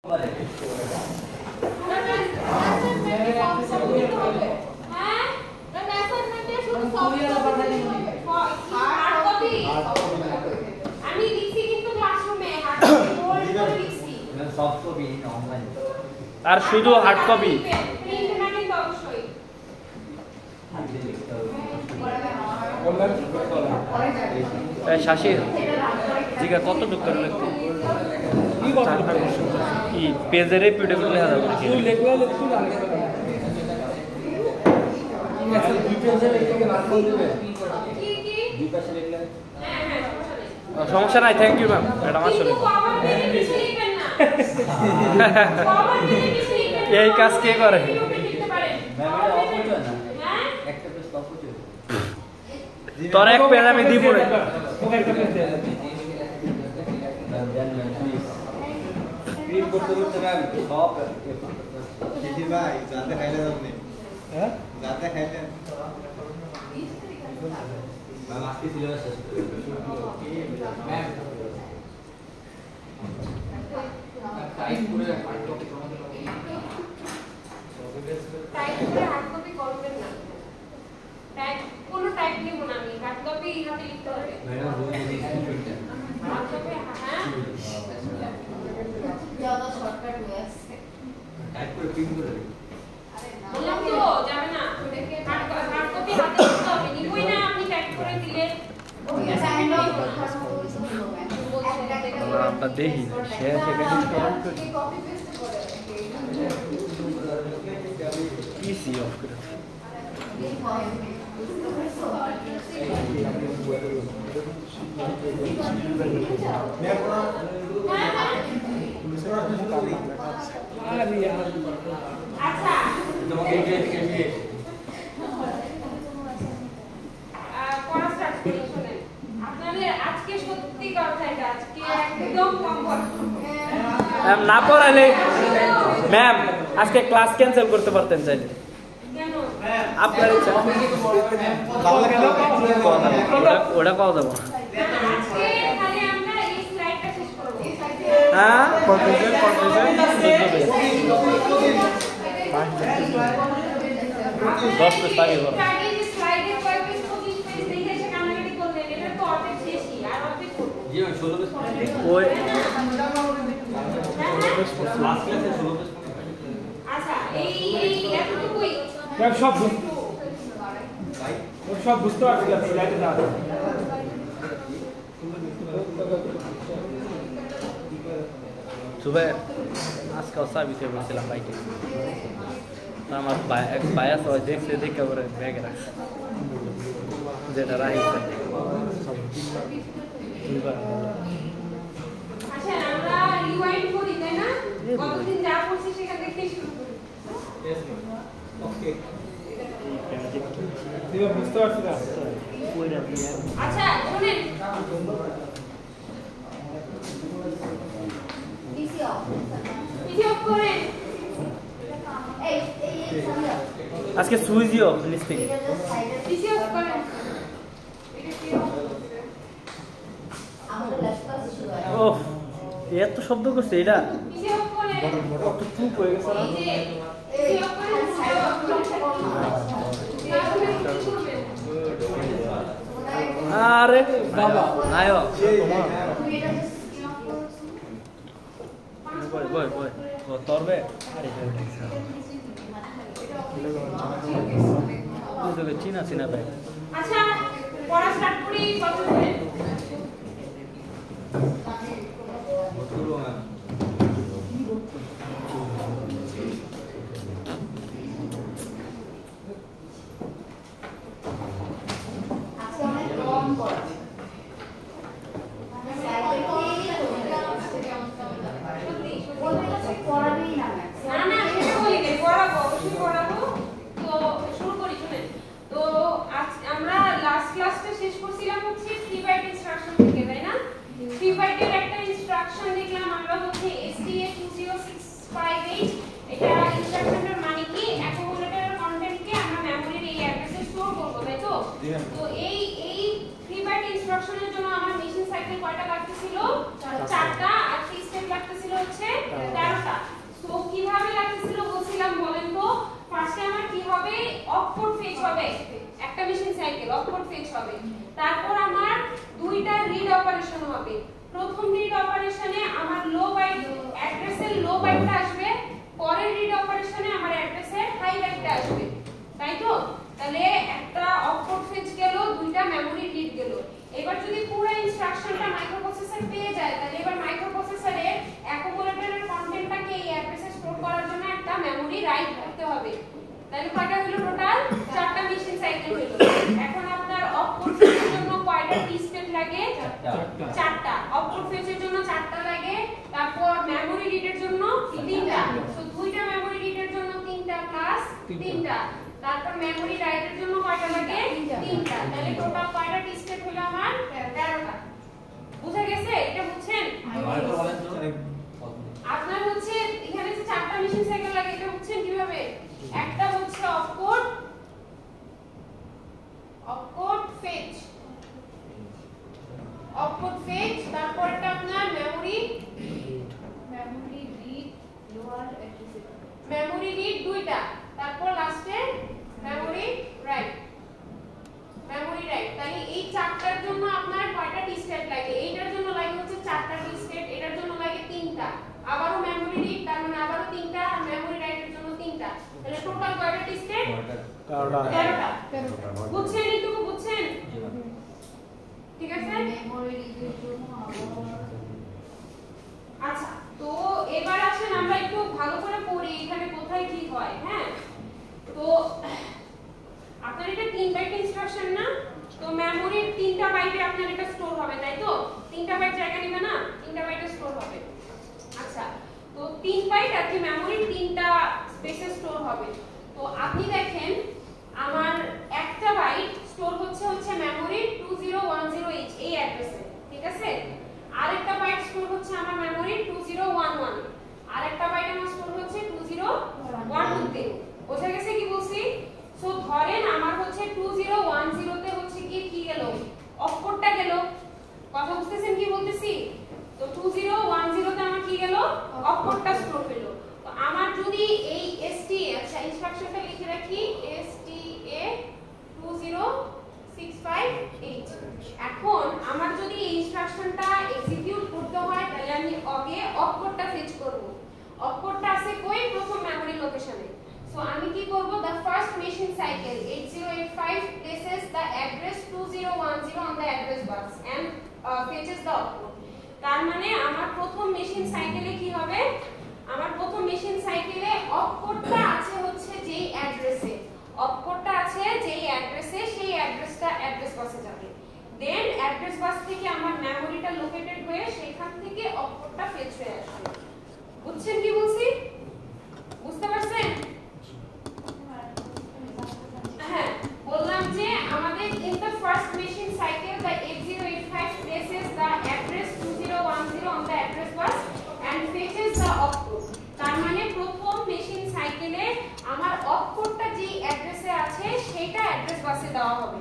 আর শুধু hard copy শাশির জিগা কত টুক করে লিখতে কি পেজের পিডিএফ লেখা যাবে কি লিখলে লিখতে জানি দুই পেজে লিখে না করবে কি কি দুই পাশে লিখলে হ্যাঁ সমস্যা নাই থ্যাংক ইউ ম্যাম ম্যাডাম আসলে এই কাজ কে করে তোর এক পেজ আমি দিব রে স্ক্রিন করতে করতে না সব দিদি ভাই জানতে খাইলে আপনি হ্যাঁ জানতে খাইলে ম্যাম আজকে সিলেবাস শেষ ম্যাম টাইপ করে হার্ড কপি হার্ড কপি করবেন না টাইপ কোনো টাইপ নিব না আমি হার্ড কপি হাতে লিখতে হবে ম্যাডাম হার্ড কপি হ্যাঁ ज़्यादा शॉर्टकट हुआ है टाइप করে প্রিন্ট করে দিই বললাম তো যাবে না হার্ড কপি হাতে লিখতে হবে নিবই না আপনি টাইপ করে দিলে আমরা দেখি শেয়ার সেকেন্ড কমেন্ট করি কপি পেস্ট করে ইজি অফ করে আচ্ছা তোমাকে পড়া স্টার্ট করি শুনেন আপনাদের আজকে সত্যি কথা এটা আজকে একদম কম ম্যাম না পড়ালে ম্যাম আজকে ক্লাস ক্যান্সেল করতে পারতেন চাইলে কেন আপনার ইচ্ছা ওটা পাওয়া যাবে হ্যাঁ কনফিউশন দশ পেজ আগে করো ওই সব বুঝতে পারছি সুবে আজকে সার্ভিসে বলছিলাম বাইকে আমার এক বায়াস হয় দেখছে দেখে ওরে ব্যাগে রাখছে যেটা রাখছে আচ্ছা আমরা রিওয়াইন্ড করি তাই না কতদিন যা পড়ছি সেখান থেকে শুরু করি ওকে দিবা বুঝতে পারছি না আচ্ছা শুনেন পিসি অফ করেন আজকে Sweezy of listing PC of করেন ওহ এত শব্দ করছে এটা কত চুপ হয়ে গেছে না আরে বাবা নাইও বয় তরবে আরে চিনা চিনা ভাই আচ্ছা পড়া স্টার্ট করি কত করে তো এই 3 বাইট ইনস্ট্রাকশনের জন্য আমার মেশিন সাইকেল কয়টা লাগতেছিল 4টা আর 3 স্টেপ লাগতেছিল হচ্ছে 13টা হবে প্রথম রিড অপারেশনে আমার লো বাইট অ্যাড্রেসের লো বাইটটা আসবে, পরের রিড অপারেশনে আমার অ্যাড্রেসের হাই বাইটটা আসবে, তাই তো? তাহলে একটা অপকোড ফেচ গেল, দুইটা মেমরি রিড গেল। এবার যদি পুরো ইনস্ট্রাকশনটা মাইক্রোপ্রসেসর পেয়ে যায়, তাহলে এবার মাইক্রোপ্রসেসরে অ্যাকুমুলেটরের কন্টেন্টটাকে এই অ্যাড্রেসে স্টোর করার জন্য একটা মেমরি রাইট করতে হবে। তাহলে কয়টা হলো টোটাল? 4টা মেশিন সাইকেল হলো। এখন আপনার অপকোড ফেচের জন্য কয়টা টি স্টেপ লাগে? 4টা। অপকোড ফেচের জন্য 4টা লাগে, তারপর মেমরি রিডের জন্য 3টা। সো দুইটা মেমরি রিডের জন্য 3টা প্লাস 3টা, তারপর মেমরি রাইটের জন্য কয়টা লাগে? 3টা। তাহলে টোটাল কয়টা টি স্টেপ হলো আমার? 13টা। বুঝা গেছে? এটা বুঝছেন? আপনার হচ্ছে এখানে যে 4টা মেশিন সাইকেল লাগে, এটা বুঝছেন কিভাবে? একটা হচ্ছে অপকোড ফেচ, তারপর এটা আপনার মেমরি রিড দুইটা, তারপর লাস্টে মেমরি রাইট। তাহলে এই 4টার জন্য আপনার কয়টা টি স্টেপ লাগে? এইটার জন্য লাগে হচ্ছে 4টা টি স্টেপ, এটার জন্য লাগে 3টা, আবারও মেমরি রিড, তার মানে আবারও 3টা, আর মেমরি রাইটের জন্য 3টা। তাহলে টোটাল কয়টা টি স্টেপ? 13টা। বুঝছেন? এইটুকু বুঝছেন? ঠিক আছে? আচ্ছা, তো এবার আসেন আমরা একটু ভালো করে পড়ি এখানে কোথায় কি হয়। হ্যাঁ, তো আপনার এটা 3 বাইট ইনস্ট্রাকশন না? তো মেমোরির 3টা বাইটে আপনার এটা স্টোর হবে, তাই তো? 3টা বাইট জায়গা নেবে না? 3টা বাইটে স্টোর হবে। আচ্ছা, তো 3 বাইট আর কি মেমোরির 3টা স্পেসে স্টোর হবে। তো আপনি দেখেন আমার একটা বাইট স্টোর হচ্ছে মেমোরি 2010H এই অ্যাড্রেসে, ঠিক আছে? আরেকটা বাইট স্টোর হচ্ছে আমার মেমোরি 2011, আরেকটা বাইট আমার স্টোর হচ্ছে 2012 তে। বোঝা গেছে কি বলছি? সো ধরেন আমার হচ্ছে 2010 তে হচ্ছে কি গেল? অপকোডটা গেল। কথা বুঝতেছেন কি বলতেছি? তো 2010 তে আমার কি গেল? অপকোডটা স্টোর হলো। তো আমার যদি এই STA, আচ্ছা ইনস্ট্রাকশনটা লিখে রাখি, STA 20658। এখন আমার যদি এই ইনস্ট্রাকশনটা এক্সিকিউট করতে হয়, তাহলে আমি আগে অপকোডটা ফেচ করব। অপকোডটা আছে কই? প্রথম মেমরি লোকেশনে। So আমি কি করব? The first machine cycle 8085 places the address 2010 on the address bus and fetches the opcode. তার মানে আমার প্রথম মেশিন সাইকেলে কি হবে? আমার প্রথম মেশিন সাইকেলে অপকোডটা আছে হচ্ছে যেই অ্যাড্রেসে, অপকোডটা আছে যেই অ্যাড্রেসে, সেই অ্যাড্রেসটা অ্যাড্রেস বাসে যাবে। দেন অ্যাড্রেস বাস থেকে আমার মেমোরিটা লোকেটেড হয়ে সেখান থেকে অপকোডটা ফেচ হয়ে আসবে। বুঝছেন কি বলছি? বুঝতে পারছেন? হ্যাঁ, বললাম যে আমাদের in the first machine cycle the 8085 places the address 2010 on the address bus and fetches the opcode. তার মানে প্রথম মেশিন সাইকেলে আমার অপকোডটা যেই অ্যাড্রেসে আছে সেটা অ্যাড্রেস বাসে দেওয়া হবে,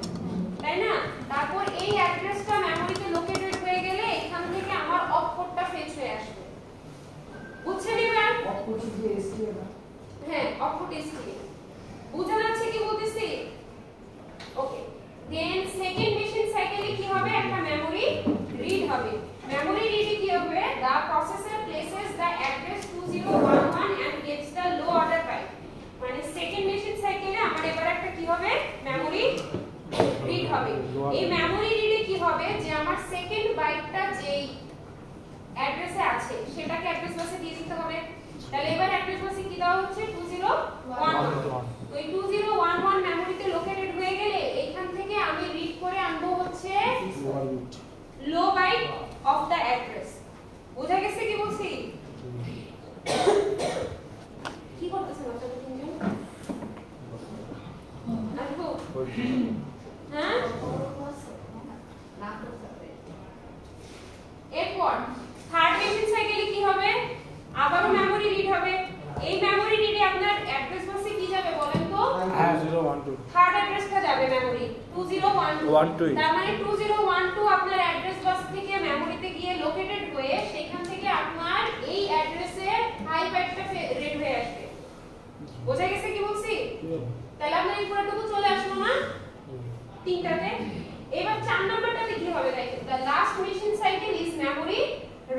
তাই না? তারপর এই অ্যাড্রেসটা মেমোরিতে লোকেটেড হয়ে গেলে এখান থেকে আমার অপকোডটা ফেচ হয়ে আসবে। বুঝছেন এবার? অপকোড শুধু STA না? হ্যাঁ, অপকোড STA। বুঝা যাচ্ছে কি বলতেছি? ওকে। দেন সেকেন্ড মেশিন সাইকেলে কি হবে? একটা মেমরি রিড হবে। মেমরি রিডে কি হবে? the processor places the address 2011 and gets the low order byte। মানে সেকেন্ড মেশিন সাইকেলে আমার এবার একটা কি হবে? মেমরি রিড হবে। এই মেমরি রিডে কি হবে? যে আমার সেকেন্ড বাইটটা যেই অ্যাড্রেসে আছে সেটাকে অ্যাড্রেস বাসে দিয়ে দিতে হবে। তাহলে এবার অ্যাড্রেস বাসে কি দেওয়া হচ্ছে? 2011। তো এই 2011 মেমোরিতে লোকেটেড হয়ে গেলে এইখান থেকে আমি রিড করে আনবো হচ্ছে লো বাইট অফ দা অ্যাড্রেস। বুঝা গেছে কি বলছি? কি করতেছেন আপনারা তিনজন? আসবো? হ্যাঁ, এরপর থার্ড মেশিন সাইকেলে কি হবে? আবারও মেমরি রিড হবে। এই মেমরি রিডে আপনার অ্যাড্রেস বাসে কি যাবে বলেন তো? 2012। থার্ড অ্যাড্রেসটা যাবে মেমরি 2012। তার মানে 2012 আপনার অ্যাড্রেস বাস থেকে মেমরিতে গিয়ে লোকেটেড হয়ে সেখান থেকে আপনার এই অ্যাড্রেসে হাই বাইটটা রিড হয়ে আসবে। বোঝা গেছে কি বলছি? তাহলে আপনার এই পুরোটুকু চলে আসলো না তিনটাতে? এবার 4 নাম্বারটাতে কি হবে দেখেন the last machine cycle is memory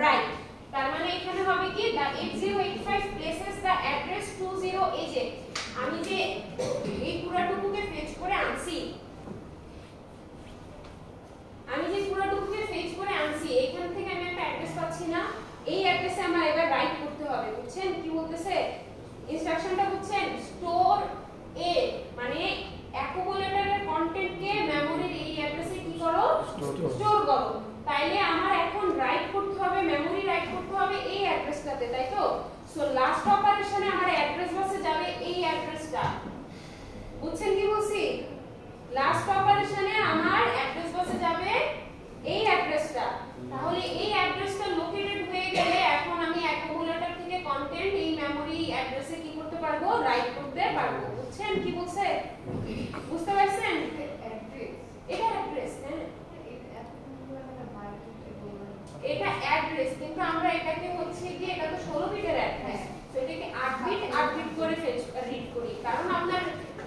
write তার মানে এখানে হবে কি the 8085 places the address 20 আমি যে এই পুরাটুকুকে ফেচ করে আনছি এইখান থেকে আমি একটা অ্যাড্রেস পাচ্ছি না এই অ্যাড্রেসে আমার এবার রাইট করতে হবে বুঝছেন কি বলতেছে ইনস্ট্রাকশনটা বুঝছেন স্টোর এ মানে অ্যাকুমুলেটরের কন্টেন্টকে মেমরির এই অ্যাড্রেসে কি করো স্টোর করো তাইলে আমার এখন রাইট করতে হবে মেমরি রাইট করতে হবে এই অ্যাড্রেসটাতে তাই তো সো লাস্ট অপারেশনে আমার অ্যাড্রেস বাসে যাবে এই অ্যাড্রেসটা বুঝছেন কি বলছি লাস্ট অপারেশনে আমার অ্যাড্রেস বাসে যাবে এই অ্যাড্রেসটা তাহলে এই অ্যাড্রেসটা লোকেটেড হয়ে গেলে এখন আমি অ্যাকুমুলেটর থেকে কন্টেন্ট এই মেমরি অ্যাড্রেসে কি করতে পারবো রাইট করতে পারবো বুঝছেন কি বলছে বুঝতে পারছেন এটা অ্যাড্রেস হ্যাঁ এটা অ্যাড্রেস কিন্তু আমরা এটাকে হচ্ছে কি এটা তো 16 বিটের অ্যাড্রেস তো এটাকে 8 বিট করে রিড করি কারণ আপনার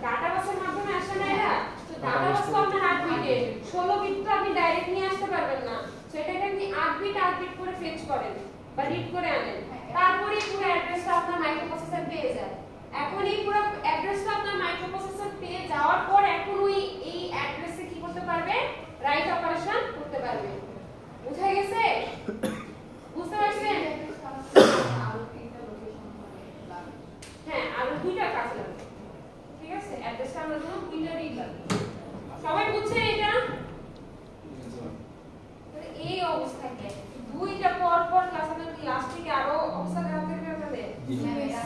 ডাটাবাসের মাধ্যমে আসে না এরা তো ডাটাবাস তো আপনার 8 বিটে 16 বিট তো আপনি ডাইরেক্ট নিয়ে আসতে পারবেন না তো এটাকে আপনি 8 বিট করে ফেচ করেন বা রিড করে আনেন তারপরে পুরো অ্যাড্রেসটা আপনার মাইক্রোপ্রসেসর পেয়ে যায় এখন এই পুরো অ্যাড্রেসটা আপনার মাইক্রোপ্রসেসর পেয়ে যাওয়ার পর এখন ওই এই অ্যাড্রেসে কি করতে পারবে রাইট অপারেশন করতে পারবে বুঝা গেছে বুঝতে পারছেন হ্যাঁ আর দুইটা কাজ লাগবে ঠিক আছে অ্যাড্রেসটা আমরা জন্য দুইটা রিড লাগবে সবাই বুঝছেন এটা এই অবস্থাকে দুইটা পর পর ক্লাস আপনাদের লাস্ট উইকে আরো অবস্থা খারাপ হয়ে যাবে আপনাদের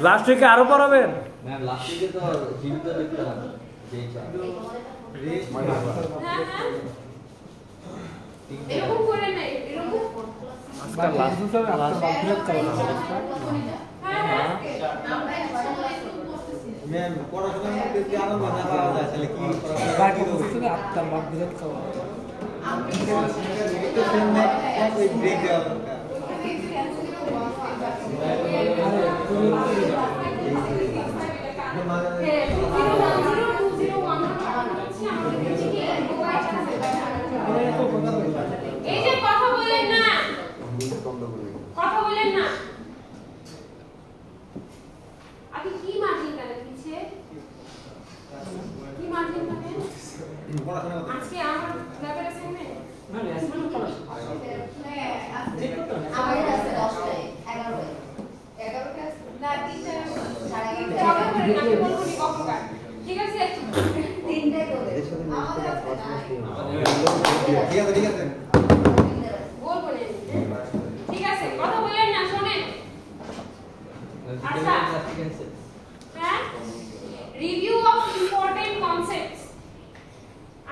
লাস্ট উইকে আরো পড়াবেন ম্যাম লাস্ট উইকে তো জীবিত লিখতে হবে যেটা রেস্ট হ্যাঁ হ্যাঁ এরকম করে না এরকম আজকাল লাস্ট স্যার আপনার বাকিরা চালানো হ্যাঁ হ্যাঁ ম্যাম পড়াশোনার মধ্যে কি আরো মজা পাওয়া যায় তাহলে কি বাকি বলতে আপনার বাকিরা চালানো একটু ফ্রেন্ড ওই ব্রেক দেওয়া দরকার এই যে কথা বলেন না কথা বলেন না আপনি কি মার্জিন কাটে দিচ্ছে কি মার্জিন কাটে আজকে আমার ল্যাবের অ্যাসাইনমেন্ট না অ্যাসাইনমেন্ট করা আমাদের আছে 10টায় 11 ক্লাস না টিচার ঠিক আছে 3টায় করে আমাদের আছে ঠিক আছে ঠিক আছে বলবো না ঠিক আছে কথা বলেন না শুনেন আচ্ছা হ্যাঁ রিভিউ অফ ইম্পর্টেন্ট কনসেপ্টস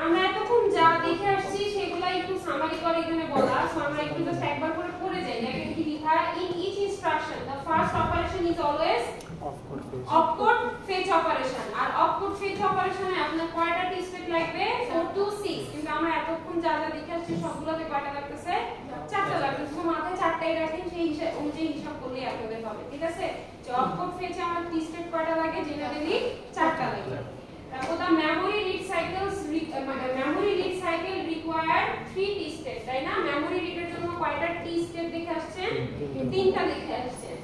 আমরা এতক্ষণ যা দেখে আসছি সেগুলো একটু সামারি করে এখানে বলা সো আমরা একটু জাস্ট একবার করে পড়ে যাই দেখেন কি লেখা in each instruction the first operation is always opcode fetch operation আর opcode fetch operation-এ আপনার কয়টা স্টেপ লাগবে 4 to 6 কিন্তু আমরা এতক্ষণ যা যা দেখে আসছি সবগুলোতে কয়টা লাগতেছে 4টা লাগবে শুধু মাথায় 4টাই রাখেন সেই হিসাব অনুযায়ী হিসাব করলেই আপনাদের হবে ঠিক আছে যে opcode fetch এ আমার স্টেপ কয়টা লাগে জেনারেলি 4টা লাগে তারপর the memory read cycle required 3 step তাই না মেমরি রিডের জন্য কয়টা টি স্টেপ দেখে আসছেন 3টা দেখে আসছেন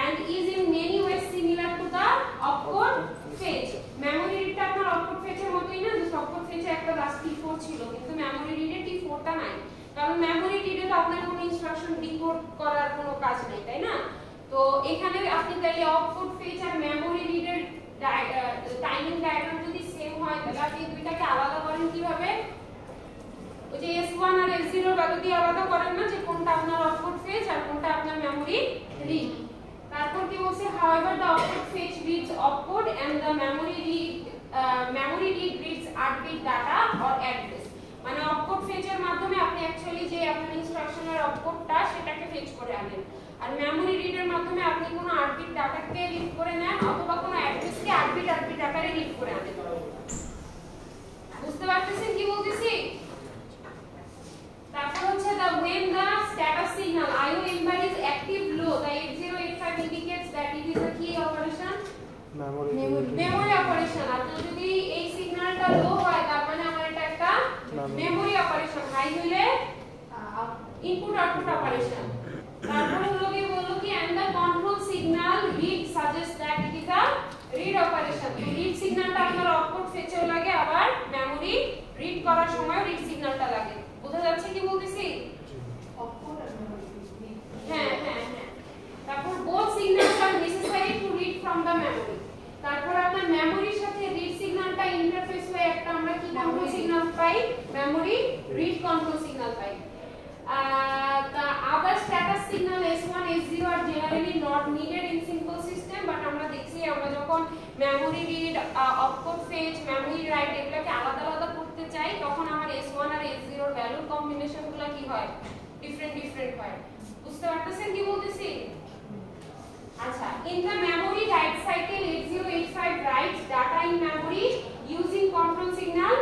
and is in many ways similar to the opcode fetch memory read টা আপনার opcode fetch এর মতই না যে opcode fetch এ একটা last t4 ছিল কিন্তু memory read এ t4 টা নাই কারণ memory read এ তো আপনার কোনো ইনস্ট্রাকশন ডিকোড করার কোনো কাজ নেই তাই না তো এখানে আপনি তাহলে opcode fetch আর memory read এর টাইমিং ডায়াগ্রাম যদি সেম হয় তাহলে আপনি দুইটাকে আলাদা করেন কিভাবে ওই যে s1 আর s0 এর ভ্যালু দিয়ে আলাদা করেন না যে কোনটা আপনার opcode fetch আর কোনটা আপনার memory read তারপর কি বলছে however the opcode fetch reads opcode and the memory read reads 8 bit data or address মানে opcode fetch এর মাধ্যমে আপনি অ্যাকচুয়ালি যে আপনার ইনস্ট্রাকশনের opcodeটা সেটাকে ফেচ করে আনেন আর memory read এর মাধ্যমে আপনি কোনো 8 bit ডাটাকে রিড করে নেন অথবা কোনো অ্যাড্রেসকে 8 bit আকারে রিড করে আনেন বুঝতে পারতেছেন কি বলতেছি তারপর হচ্ছে the when the status signal IO ember is active low the 8085 indicates that it is a key operation memory operation আপনার যদি এই সিগন্যালটা লো হয় তার মানে আমার এটা একটা মেমোরি অপারেশন, হাই হইলে ইনপুট আউটপুট অপারেশন। তারপর হলো কি বললো কি and the control signal read suggests that it is a read operation। তো read সিগন্যালটা আপনার আউটপুট ফেচেও লাগে, আবার মেমোরি রিড করার সময় রিড সিগন্যালটা লাগে। বোঝা যাচ্ছে কি বলতেছি? হ্যাঁ হ্যাঁ হ্যাঁ। তারপর both signals are necessary to read from the memory। তারপর আপনার মেমোরির সাথে রিড সিগন্যালটা ইন্টারফেস হয়ে একটা আমরা কি control signal pi, memory read control signal pi. The other status signal S1 S0 are generally not needed in simple system, but আমরা দেখছি আমরা যখন memory read, opcode fetch, memory right এগুলোকে আলাদা আলাদা করতে চাই তখন আমার S1 আর S0 এর ভ্যালু কম্বিনেশনগুলো কি হয়, ডিফারেন্ট হয়। বুঝতে পারতেছেন কি বলতেছি? আচ্ছা, in the memory write cycle 8085 writes data in memory using control signal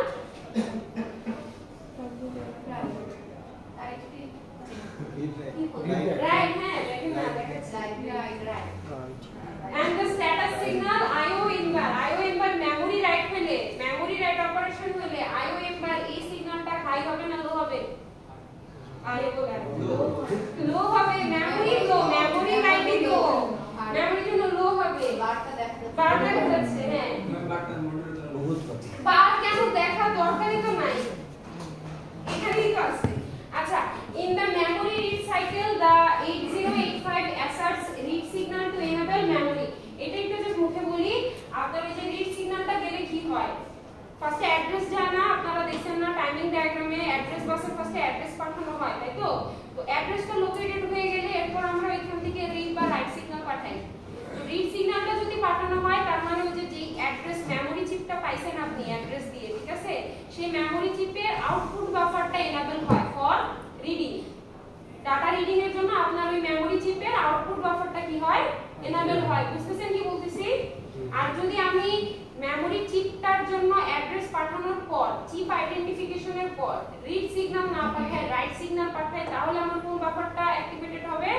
right hand, right, and the status signal IO inbar memory write হলে, memory write operation হলে IO inbar এই সিগন্যালটা হাই হবে না লো হবে? লো হবে। memory write লো, memory জন্য লো হবে। বারটা দেখাচ্ছে, হ্যাঁ বার কেন দেখা দরকারই তো নাই, এখানেই তো আছে। আচ্ছা, in the memory read cycle the 8085 asserts read signal to enable memory। এটা একটু জাস্ট মুখে বলি, আপনার এই যে রিড সিগন্যালটা গেলে কি হয়, ফার্স্টে অ্যাড্রেস যায় না, আপনারা দেখছেন না টাইমিং ডায়াগ্রামে অ্যাড্রেস বাসে ফার্স্টে অ্যাড্রেস পাঠানো হয়, তাই তো? তো অ্যাড্রেসটা লোকেটেড হয়ে গেলে এরপর আমরা এখান থেকে রিড বা রাইট সিগন্যাল পাঠাই। তো রিড সিগন্যালটা যদি পাঠানো হয় তার মানে ওই যে অ্যাড্রেস মেমোরি চিপটা পাইছেন আপনি অ্যাড্রেস দিয়ে, ঠিক আছে, সেই মেমোরি চিপের আউটপুট বাফারটা এনেবল হয় ফর রিডিং। ডাটা রিডিং এর জন্য আপনার ওই মেমোরি চিপের আউটপুট বাফারটা কি হয়, এনেবল হয়। বুঝতেছেন কি বলতেছি? আর যদি আমি মেমোরি চিপটার জন্য অ্যাড্রেস পাঠানোর পর, চিপ আইডেন্টিফিকেশনের পর রিড সিগন্যাল না পাঠাই, রাইট সিগন্যাল পাঠাই, তাহলে আমার কোন বাফারটা অ্যাক্টিভেটেড হবে,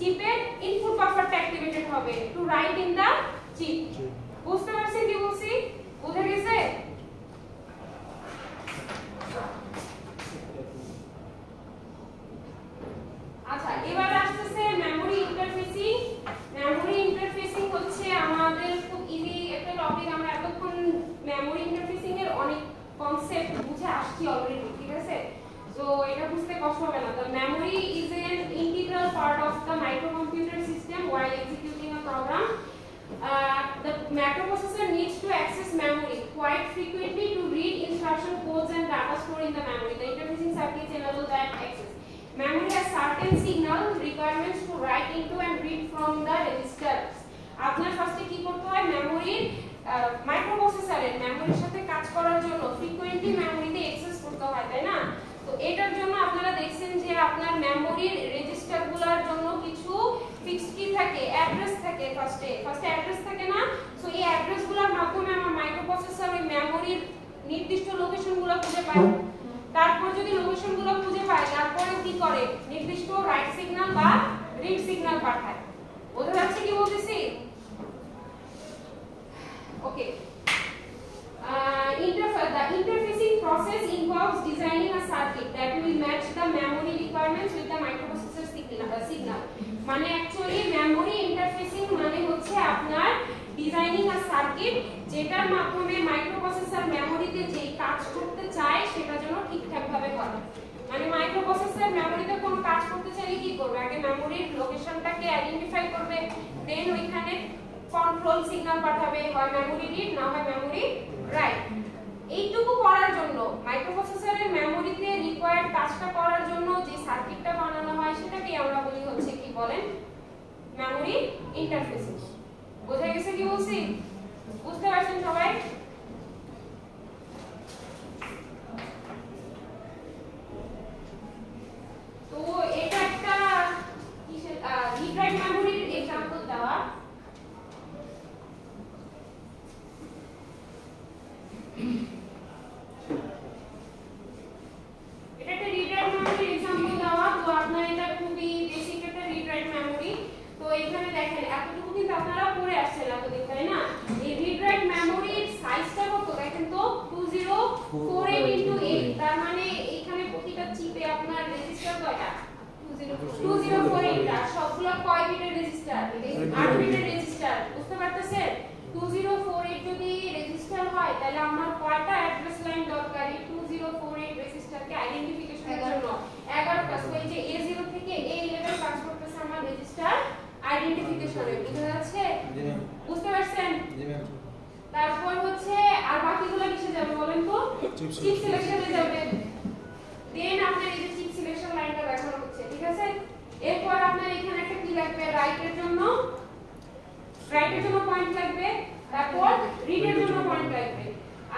চিপের ইনপুট বাফারটা অ্যাক্টিভেটেড হবে to write in the chip. বুঝতে পারছেন কি বলছি? বুঝা গেছে? আচ্ছা, এবার আসছে মেমোরি ইন্টারফেসিং। মেমোরি ইন্টারফেসিং হচ্ছে আমাদের খুব ইজি একটা টপিক। আমরা এতক্ষণ মেমোরি ইন্টারফেসিং এর অনেক কনসেপ্ট বুঝে আসছি অলরেডি, ঠিক আছে? সো এটা বুঝতে কষ্ট হবে না। The memory is an integral part of the microcomputer system while executing a program. The microprocessor needs to access memory quite frequently to read instruction codes and data stored in the memory. The interfacing circuits enable that access. Memory has certain signal requirements to write into and read from the registers. আপনার ফার্স্টে কি করতে হয়, মেমোরির মাইক্রোপ্রসেসরের মেমোরির সাথে কাজ করার জন্য ফ্রিকোয়েন্টলি মেমোরিতে অ্যাক্সেস করতে হয়, তাই না? তো এটার জন্য আপনারা দেখছেন যে আপনার মেমোরির রেজিস্টারগুলোর জন্য কিছু ফিক্সড কি থাকে, অ্যাড্রেস থাকে, ফার্স্টে অ্যাড্রেস থাকে না? সো এই অ্যাড্রেসগুলোর মাধ্যমে আমার মাইক্রোপ্রসেসর ওই মেমোরির নির্দিষ্ট লোকেশনগুলো খুঁজে পায়। তারপর যদি লোকেশনগুলো খুঁজে পায় তারপরে কি করে, নির্দিষ্ট রাইট সিগন্যাল বা রিড সিগন্যাল পাঠায়। বোঝা যাচ্ছে কি বলতেছি? ওকে। The interfacing process involves designing a circuit that will match the memory requirements with the microprocessor signal. মানে অ্যাকচুয়ালি মেমোরি ইন্টারফেসিং মানে হচ্ছে আপনার ডিজাইনিং আ সার্কিট যেটার মাধ্যমে মাইক্রোপ্রসেসর মেমোরিতে যে কাজ করতে চায় সেটা যেন ঠিকঠাকভাবে হয়। মানে মাইক্রোপ্রসেসর মেমোরিতে কোনো কাজ করতে চাইলে কি করবে, আগে মেমোরির লোকেশনটাকে আইডেন্টিফাই করবে, দেন ওইখানে কন্ট্রোল সিগন্যাল পাঠাবে, হয় মেমোরি রিড না হয় মেমোরি রাইট। এইটুকু করার জন্য মাইক্রোপ্রসেসরের মেমোরিতে রিকোয়ার্ড কাজটা করার জন্য যে সার্কিটটা বানানো হয় সেটাকে আমরা বলি হচ্ছে কি বলেন, মেমোরি ইন্টারফেসিং। বোঝা গেছে কি বলছি? বুঝতে পারছেন সবাই? তো এটা একটা রিড রাইট মেমোরির এক্সাম্পল দেওয়া। এটা একটা রিড রাইট মেমোরির এক্সাম্পল দেওয়া। তো আপনার এটা খুবই বেসিক একটা রিড রাইট মেমোরি। তো এখানে দেখেন এতটুকু কিন্তু আপনারা পড়ে আসছেন এতদিন, তাই না? এই রিড রাইট মেমোরির সাইজ 8 বিটের রেজিস্টার, বুঝতে পারতেছেন? 2048 যদি রেজিস্টার হয় তাহলে আমার কয়টা অ্যাড্রেস লাইন দরকার এই 2048 রেজিস্টারকে আইডেন্টিফিকেশনের জন্য? 11টা। সো এই যে A0 থেকে A11 কাজ করতেছে আমার রেজিস্টার আইডেন্টিফিকেশনে, বুঝা যাচ্ছে? বুঝতে পারছেন? তারপর হচ্ছে আর বাকিগুলো কিসে যাবে বলেন তো? চিপ সিলেকশনে যাবে। দেন আপনার এই যে চিপ সিলেকশন লাইনটা দেখানো হচ্ছে, ঠিক আছে? এরপর আপনার এখানে একটা কি লাগবে? রাইটের জন্য পয়েন্ট লাগবে, তারপর রিডের জন্য পয়েন্ট লাগবে।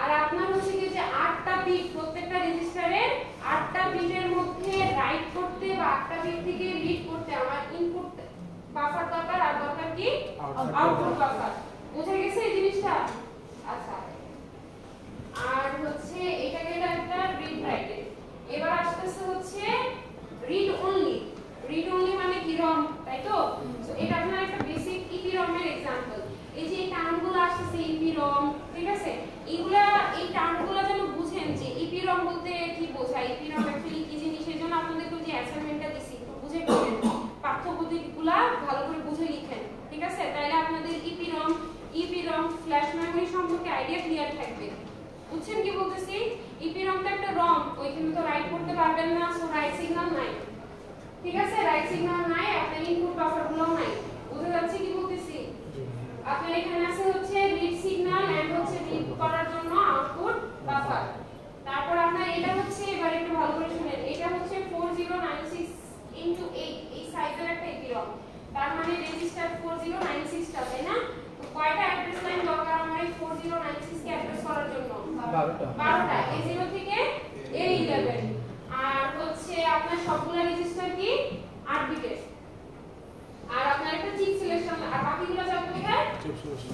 আর আপনার হচ্ছে কি যে 8টা বিট, প্রত্যেকটা রেজিস্টারের 8টা বিটের মধ্যে রাইট করতে বা 8টা বিট থেকে রিড করতে আমার ইনপুট বাফার দরকার, আর দরকার কি আউটপুট বাফার। বুঝে গেছে এই জিনিসটা? আচ্ছা, আর হচ্ছে এটা গেল একটা রিড রাইট। এবার আসতেছে হচ্ছে রিড অনলি। রিড অনলি মানে কি? রম, তাই তো? সো এটা আপনার একটা বেসিক ইপিরম এর एग्जांपल। এই যে টার্মগুলো আসছে ইপিরম, ঠিক আছে? এই টার্মগুলো যেন বুঝেন যে ইপিরম বলতে কি বোঝায়, ইপিরম অ্যাকচুয়ালি কি জিনিস। এজন্য আপনাদেরকে যে অ্যাসাইনমেন্টটা দিছি একটু বুঝে পড়েন, পাঠ্যপুস্তকগুলো ভালো করে বুঝে লিখেন, ঠিক আছে? তাহলে আপনাদের ইপিরম ফ্ল্যাশ মেমরি সম্পর্কে আইডিয়া ক্লিয়ার থাকবে। বুঝছেন কি বলতেছি? ইপিরমটা একটা রম, ওইখানে তো রাইট করতে পারবেন না, সো রাইট সিগন্যাল নাই, ঠিক আছে? রাইট সিগন্যাল নাই, আপনার ইনপুট বাফারগুলো নাই। বুঝা যাচ্ছে কি বলতেছি? আপনার এখানে আছে হচ্ছে রিড সিগন্যাল এন্ড হচ্ছে রিড করার জন্য আউটপুট বাফার। তারপর আপনার এটা হচ্ছে, এবার একটু ভালো করে শুনেন, এটা হচ্ছে 4096x8 এই সাইজের একটা ইপিরম। তার মানে রেজিস্টার 4096 টা, তাই না? তো কয়টা অ্যাড্রেস লাইন দরকার আমার এই 4096 কে অ্যাড্রেস করার জন্য? 12টা। A0 থেকে A11। আর হচ্ছে আপনার সবগুলা রেজিস্টার কি 8 বিটের। আর আপনার একটা চিপ সিলেকশন, আর বাকিগুলো যাবে কোথায়?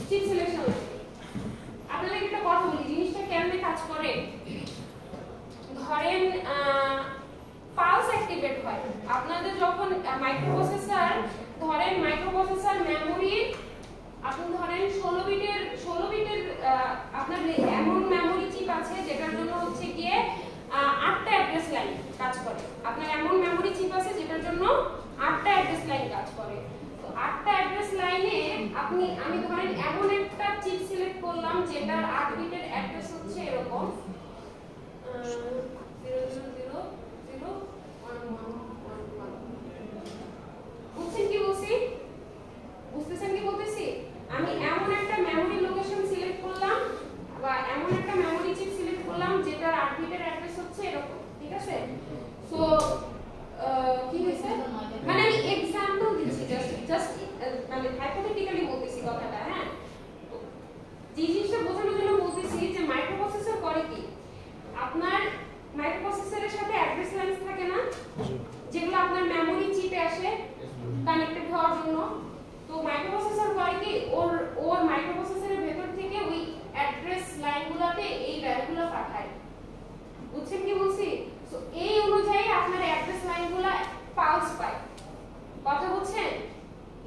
Chip selection. আপনাদের একটা কথা বলি, জিনিসটা কেমনে কাজ করে। ধরেন পালস অ্যাক্টিভেট হয় আপনাদের যখন মাইক্রোপ্রসেসর, ধরেন মাইক্রোপ্রসেসর মেমোরি, আপনি ধরেন 16 বিটের আপনার এমন মেমোরি চিপ আছে যেটার জন্য হচ্ছে গিয়ে 8টা অ্যাড্রেস লাইন কাজ করে। আপনার এমন মেমোরি চিপ আছে যেটার জন্য 8টা অ্যাড্রেস লাইন কাজ করে। তো 8টা অ্যাড্রেস লাইনে আমি ধরেন এমন একটা চিপ সিলেক্ট করলাম যেটার 8 বিটের অ্যাড্রেস হচ্ছে এরকম 0000111। বুঝছেন কি বলছি? বুঝতেছেন কি বলতেছি? আমি এমন একটা মেমোরি লোকেশন সিলেক্ট করলাম বা এমন একটা মেমোরি চিপ সিলেক্ট করলাম যেটার 8 বিটের অ্যাড্রেস হচ্ছে এরকম, ঠিক আছে? সো কি হইছে, মানে আমি एग्जांपल দিচ্ছি, জাস্ট মানে হাইপোথেটিক্যালি বলতেছি কথাটা, হ্যাঁ? যে জিনিসটা বোঝানোর জন্য বলতেছি যে মাইক্রোপ্রসেসর করে কি, আপনার মাইক্রোপ্রসেসরের সাথে অ্যাড্রেস লাইনস থাকে না, যেগুলো আপনার মেমোরি চিপে আসে কানেক্টেড হওয়ার জন্য। তো মাইক্রোপ্রসেসর করে কি, ওর মাইক্রোপ্রসেসরের ভেতর থেকে ওই অ্যাড্রেস লাইনগুলোতে এই ভ্যালুগুলো পাঠায়। বুঝছেন কি বলছি? সো এই অনুযায়ী আপনার অ্যাড্রেস লাইনগুলো পালস পায়। কথা বুঝছেন?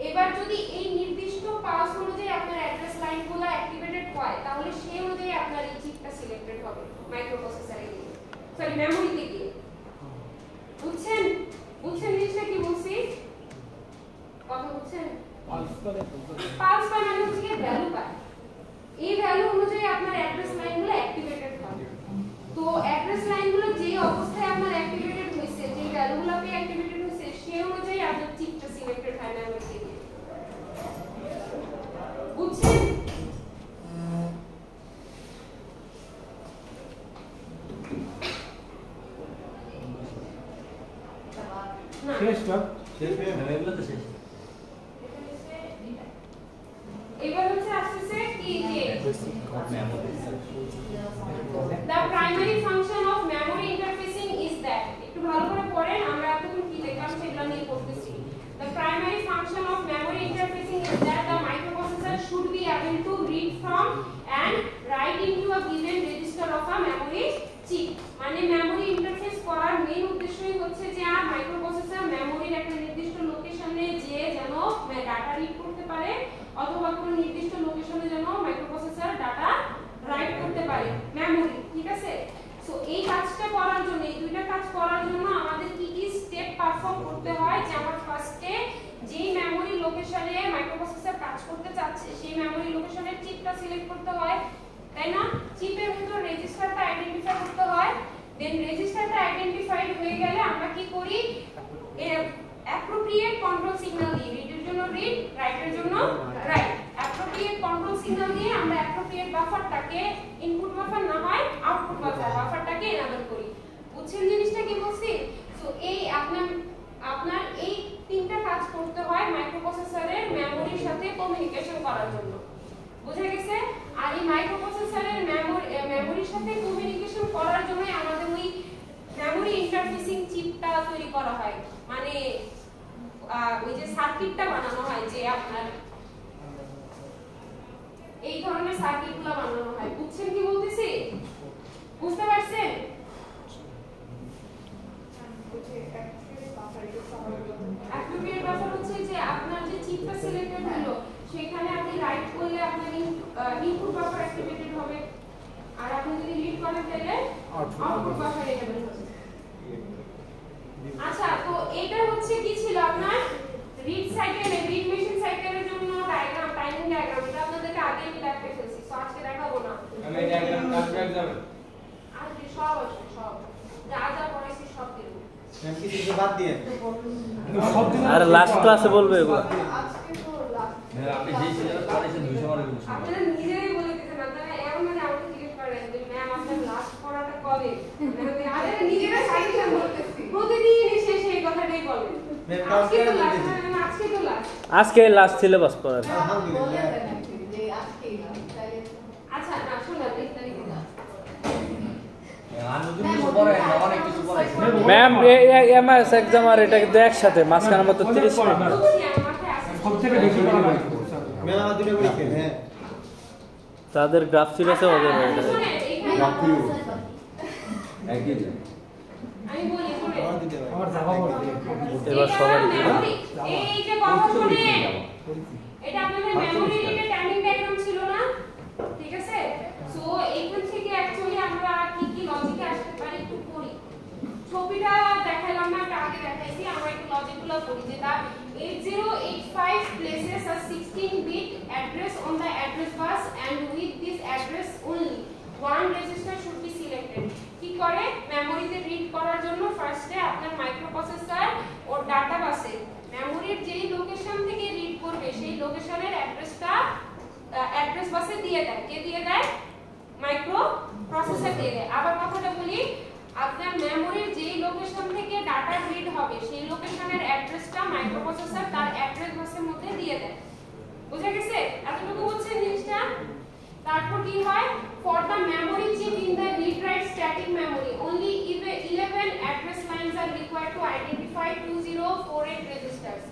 এবার যদি এই নির্দিষ্ট পালস অনুযায়ী আপনার অ্যাড্রেস লাইনগুলো অ্যাক্টিভেটেড হয় তাহলে সেই অনুযায়ী আপনার এই চিপটা সিলেক্টেড হবে মাইক্রোপ্রসেসরে গিয়ে, সরি মেমোরিতে গিয়ে। বুঝছেন? বুঝছেন জিনিসটা কি বলছি? কথা বুঝছেন? পালস পায় মানে হচ্ছে কি ভ্যালু পায়। এই ভ্যালু অনুযায়ী আপনার অ্যাড্রেস লাইনগুলো অ্যাক্টিভেটেড হবে। তো অ্যাড্রেস লাইনগুলো যে অবস্থায় আপনার অ্যাক্টিভেটেড হইছে, যে ভ্যালুগুলো পে অ্যাক্টিভেটেড হইছে সেই অনুযায়ী আপনার চিপটা সিলেক্টেড হয় মেমোরি থেকে। বুঝছেন? শেষ তো শেষ হয়ে এগুলো তো শেষ। এবার হচ্ছে আসছে কি যে the primary function of memory interfacing is that, একটু ভালো করে পড়েন, আমরা এতক্ষণ কি দেখলাম সেগুলো নিয়ে পড়তেছি। The primary function of memory interfacing is that the microprocessor should be able to read from and write into a given register of a memory chip। মানে মেমোরি ইন্টারফেস করার মেইন উদ্দেশ্যই হচ্ছে যে মাইক্রোপ্রসেসর মেমোরির একটা নির্দিষ্ট লোকেশনে যে যেন ডাটা রিড করতে পারে অথবা কোনো নির্দিষ্ট লোকেশনে যেন মাইক্রোপ্রসেসর ডাটা রাইট করতে পারে মেমোরি, ঠিক আছে? সো এই কাজটা করার জন্য, এই দুইটা কাজ করার জন্য আমাদের কি কি স্টেপ পারফর্ম করতে হয়, যে আমরা ফার্স্টে যেই মেমোরি লোকেশনে মাইক্রোপ্রসেসর চাচ্ছে সেই মেমোরি লোকেশনের চিপটা সিলেক্ট করতে হয়, তাই না? চিপের ভিতর রেজিস্টারটা আইডেন্টিফাই করতে হয়। দেন রেজিস্টারটা আইডেন্টিফাইড হয়ে গেলে আমরা কি করি, অ্যাপ্রোপ্রিয়েট কন্ট্রোল সিগন্যাল দিই। রিডের জন্য রিড, রাইটের জন্য রাইট। অ্যাপ্রোপ্রিয়েট কন্ট্রোল সিগন্যাল দিয়ে আমরা অ্যাপ্রোপ্রিয়েট বাফারটাকে, ইনপুট বাফার না হয় আউটপুট বাফারটাকে এনাবল করি। বুঝছেন জিনিসটা কি বলছি? সো এই আপনার এই তিনটা কাজ করতে হয় মাইক্রোপ্রসেসরের মেমোরির সাথে কমিউনিকেশন করার জন্য। বুঝা গেছে? আর এই মাইক্রোপ্রসেসরের মেমোরির সাথে কমিউনিকেশন করার জন্য আমাদের ওই মেমোরি ইন্টারফেসিং চিপটা তৈরি করা হয়, মানে ওই যে সার্কিটটা বানানো হয়, যে আপনার এই ধরনের সার্কিটগুলো বানানো হয়। বুঝছেন কি বলতেছি? বুঝতে পারছেন? অ্যাপ্রোপ্রিয়েট বাফার হচ্ছে যে আপনার যে চিপটা সিলেক্টেড হলো সেখানে আপনি রাইট করলে আপনার ইনপুট বাফার অ্যাক্টিভেটেড হবে, আর আপনি যদি রিড করেন তাহলে আউটপুট বাফার এনেবল হবে। আচ্ছা, তো এটা হচ্ছে কি ছিল আপনার রিড সাইকেল, রিড মেশিন সাইকেলের জন্য ডায়াগ্রাম, টাইমিং ডায়াগ্রাম। এটা আপনাদেরকে আগে আমি দেখাতে ফেলছি, সো আজকে দেখাবো না। আমি এই ডায়াগ্রাম কাটতে যাবে আজকে সব আছে, সব যা যা পড়াইছি সব দেব। ম্যাম কি কিছু বাদ দিয়ে আর লাস্ট ক্লাসে বলবে এগুলো। আজকে তো লাস্ট আপনি যে সিলেবাস পড়াইছেন 200 মার্কের কোশ্চেন আপনারা নিজেরাই বলে দিতেন, আপনারা এমন মানে আমাকে জিজ্ঞেস করেন যে ম্যাম আপনার লাস্ট পড়াটা কবে? আরে নিজেরা সাজেশন বলতেছি, প্রতিদিন শেষে এই কথাটাই বলেন। ম্যাম আজকে তো কালকে লাস্ট, বলতেছি আজকে তো লাস্ট। আজকে লাস্ট সিলেবাস পড়ার। বলে দেন actually যে আজকেই লাস্ট, তাইলে আচ্ছা না শোনা দেখতে না। আর নতুন কিছু পড়াই না, অনেক কিছু পড়াইছে ম্যাম এমএস এক্সাম আর এটা কিন্তু একসাথে মাঝখানে মতো 30 মিনিট। বুঝছি, আমার মাথায় আছে। সবথেকে বেশি পড়া লাগে ম্যাম আমার দুটো পরীক্ষা হ্যাঁ তাদের গ্রাফ ছিল আছে ওদের আচ্ছা, ওইটা। শোনেন, এখানে একই যে আমি বলি শুনেন। আমার দিতে পারি আমার যাবা বলতে এবার সবাই মেমোরি, এই যে কথা শুনেন, এটা আপনাদের মেমোরি রিলেটেড টাইমিং ডায়াগ্রাম ছিল না? ঠিক আছে? সো এইখান থেকে অ্যাকচুয়ালি আমরা কি কি লজিকে আসতে পারি একটু পড়ি। ছবিটা দেখালাম না, এটা আগে দেখাইছি, আমরা একটু লজিকগুলো পড়ি। যে দা 8085 places a 16-bit address on the address bus and with this address only one register should be selected. কি করে মেমোরিতে রিড করার জন্য ফার্স্টে আপনার মাইক্রোপ্রসেসর ও ডাটা বাসে মেমোরির যেই লোকেশন থেকে রিড করবে সেই লোকেশনের অ্যাড্রেসটা অ্যাড্রেস বাসে দিয়ে দেয়। কে দিয়ে দেয়? মাইক্রোপ্রসেসর দিয়ে দেয়। আবার কথাটা বলি, আপনার মেমোরির যেই লোকেশন থেকে ডাটা রিড হবে সেই লোকেশনের অ্যাড্রেসটা মাইক্রোপ্রসেসর তার অ্যাড্রেস বাসের মধ্যে দিয়ে দেয়। বুঝা গেছে? এতটুকু বুঝছেন জিনিসটা? তারপর কি হয়, for the memory chip in the read write static memory only if 11 address lines are required to identify 2048 registers.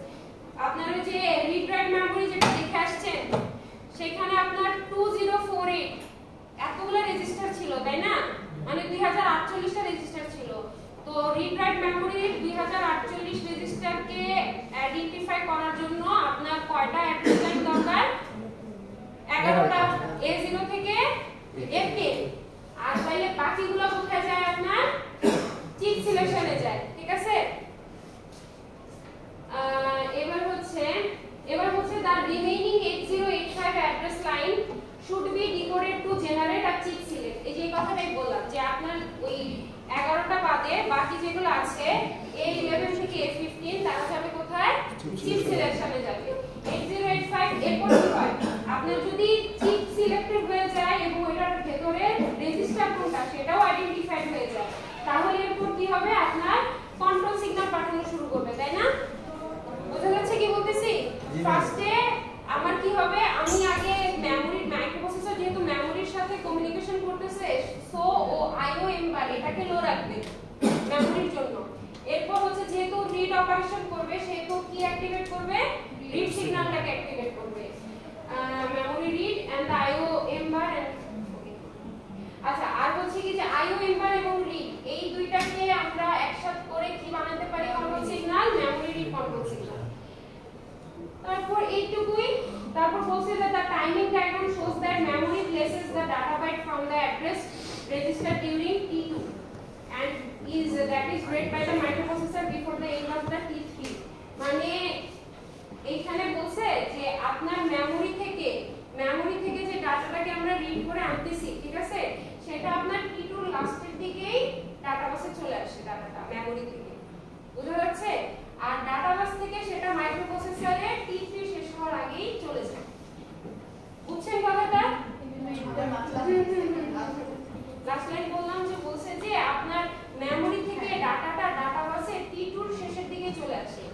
আপনারা যে read write memory যেটা দেখে আসছেন সেখানে আপনার 2048 এতগুলো রেজিস্টার ছিল, তাই না? মানে 2048 টা রেজিস্টার ছিল। তো read write memory 2048 রেজিস্টারকে আইডেন্টিফাই করার জন্য আপনার কয়টা অ্যাড্রেস লাইন দরকার? 11টা, A0 থেকে A10। আর তাহলে বাকিগুলো কোথায় যায়? আপনার চিপ সিলেকশনে যায়। ঠিক আছে? এবার হচ্ছে the remaining 8085 address line should be decoded to generate a chip select. এই যে কথাটাই বললাম যে আপনার ওই 11টা বাদে বাকি যেগুলো আছে A11 থেকে A15 তারা যাবে কোথায়? চিপ সিলেকশনে যাবে। 8085 এরপর কি হয়, আপনার যদি চিপ সিলেক্টেড হয়ে যায় এবং ওটার ভেতরে রেজিস্টার কোনটা সেটাও আইডেন্টিফাইড হয়ে যায়, তাহলে এরপর কি হবে, আপনার কন্ট্রোল সিগন্যাল পাঠানো শুরু করবে, তাই না? বুঝা যাচ্ছে কি বলতেছি? ফার্স্টে আমার কি হবে, আমি আগে মেমোরি মাইক্রোপ্রসেসর যেহেতু মেমোরির সাথে কমিউনিকেশন করতেছে, সো ও আইও এমবার এটাকে লো রাখবে মেমোরির জন্য। এরপর হচ্ছে যেহেতু রিড অপারেশন করবে সেহেতু কি অ্যাক্টিভেট করবে? রিড সিগন্যালটাকে অ্যাক্টিভেট করবে। Memory read and the IO এমবার এন্ড আচ্ছা, আর হচ্ছে কি যে আইও এমবার এবং রিড এই দুইটাকে আমরা একসাথে করে কি বানাতে পারি? Control signal, memory read control signal. তারপর এইটুকুই। তারপর বলছে যে the timing diagram shows that memory places the data byte from the address register during T2 and that is read by the microprocessor before the end of the T3. মানে এইখানে বলছে যে আপনার মেমোরি থেকে ডাটাটা মেমরি থেকে, বুঝা যাচ্ছে? আর ডাটা বাস থেকে সেটা মাইক্রোপ্রসেসরে T3 শেষ হওয়ার আগেই চলে যায়। বুঝছেন কথাটা? লাস্ট লাইন বললাম যে বলছে যে আপনার মেমরি থেকে ডাটাটা ডাটা বাসে T2 এর শেষের দিকে চলে আসে।